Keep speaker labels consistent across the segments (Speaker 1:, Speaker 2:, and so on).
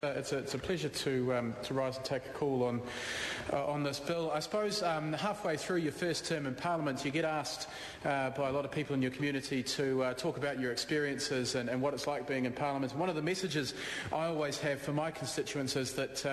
Speaker 1: It's a pleasure to rise and take a call on this bill. I suppose halfway through your first term in Parliament, you get asked by a lot of people in your community to talk about your experiences and what it's like being in Parliament. And one of the messages I always have for my constituents is that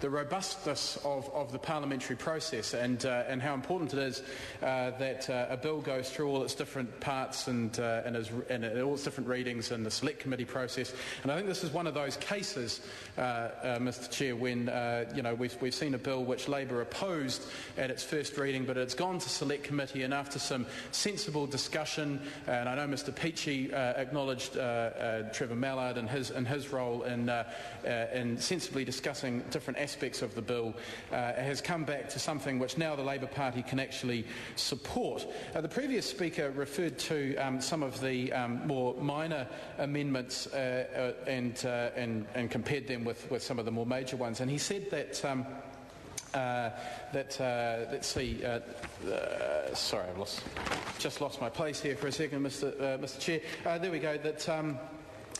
Speaker 1: the robustness of the parliamentary process and how important it is that a bill goes through all its different parts and all its different readings and the select committee process. And I think this is one of those cases, Mr. Chair, when we've seen a bill which Labor opposed at its first reading, but it's gone to select committee, and after some sensible discussion, and I know Mr. Peachy acknowledged Trevor Mallard and his role in sensibly discussing different aspects of the bill, has come back to something which now the Labor Party can actually support. The previous speaker referred to some of the more minor amendments and compared them with some of the more major ones, and he said that let's see. Sorry, I've just lost my place here for a second, Mr. Chair. There we go. That.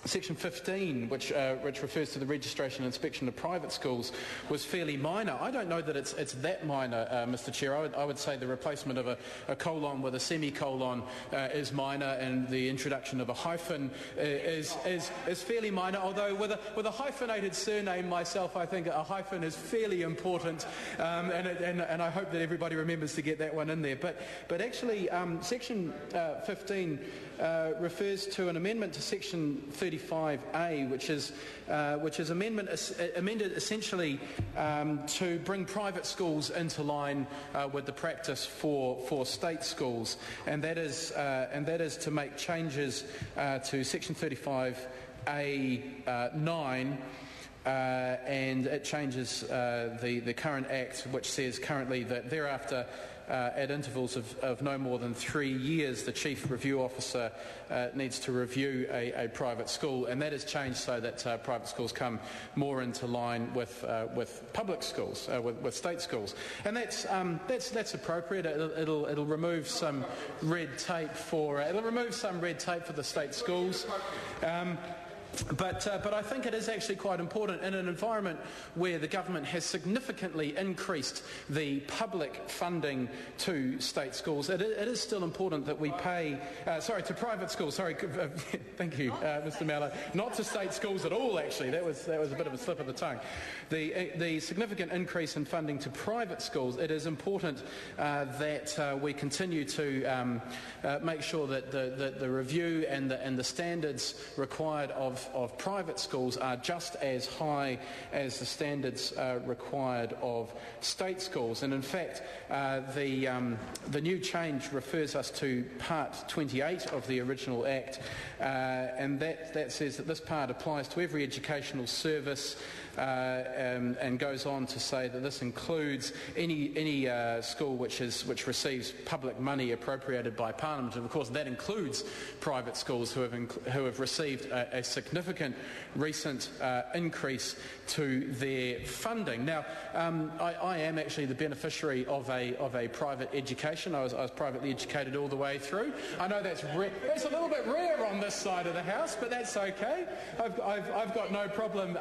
Speaker 1: Section 15, which refers to the registration and inspection of private schools, was fairly minor. I don't know that it's that minor, Mr. Chair. I would say the replacement of a colon with a semicolon is minor, and the introduction of a hyphen is fairly minor. Although with a hyphenated surname myself, I think a hyphen is fairly important, and I hope that everybody remembers to get that one in there. But actually, Section 15 refers to an amendment to Section 35A, which is amended essentially to bring private schools into line with the practice for state schools, and that is to make changes to Section 35A 9. And it changes the current Act, which says currently that thereafter, at intervals of no more than 3 years, the Chief Review Officer needs to review a private school, and that is changed so that private schools come more into line with public schools, with state schools, and that's appropriate. It'll remove some red tape for the state schools. But I think it is actually quite important in an environment where the government has significantly increased the public funding to state schools. It is still important that we pay, to private schools. Sorry, thank you, Mr. Mallard. Not to state schools at all. Actually, that was a bit of a slip of the tongue. The significant increase in funding to private schools. It is important that we continue to make sure that the review and the standards required of private schools are just as high as the standards required of state schools. And in fact, the new change refers us to Part 28 of the original Act, and that says that this part applies to every educational service, and goes on to say that this includes any school which receives public money appropriated by Parliament, and of course that includes private schools who have received a significant recent increase to their funding. Now, I am actually the beneficiary of a private education. I was privately educated all the way through. I know that's a little bit rare on this side of the house, but that's okay. I've got no problem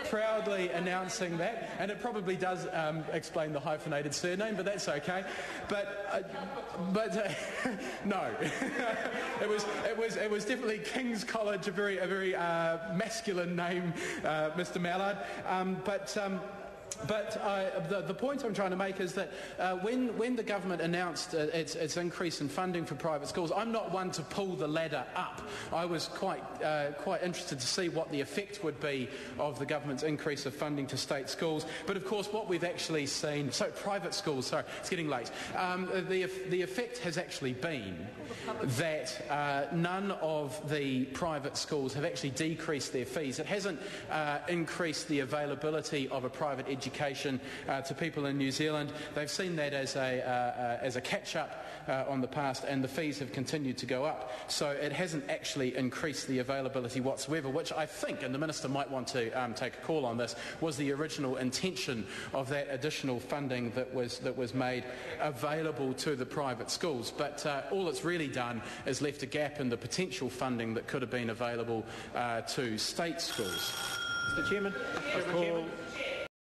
Speaker 1: proudly announcing that, and it probably does explain the hyphenated surname, but that's okay. But no, it was definitely King's College, a very masculine name, Mr. Mallard. But the point I'm trying to make is that when the government announced its increase in funding for private schools, I'm not one to pull the ladder up. I was quite interested to see what the effect would be of the government's increase of funding to state schools. But of course, what we've actually seen, private schools. Sorry, it's getting late. The effect has actually been that none of the private schools have actually decreased their fees. It hasn't increased the availability of a private education to people in New Zealand. They've seen that as a catch-up on the past, and the fees have continued to go up. So it hasn't actually increased the availability whatsoever, which I think, and the Minister might want to take a call on this, was the original intention of that additional funding that was made available to the private schools. But all it's really done is left a gap in the potential funding that could have been available to state schools.
Speaker 2: Mr Chairman,
Speaker 3: I call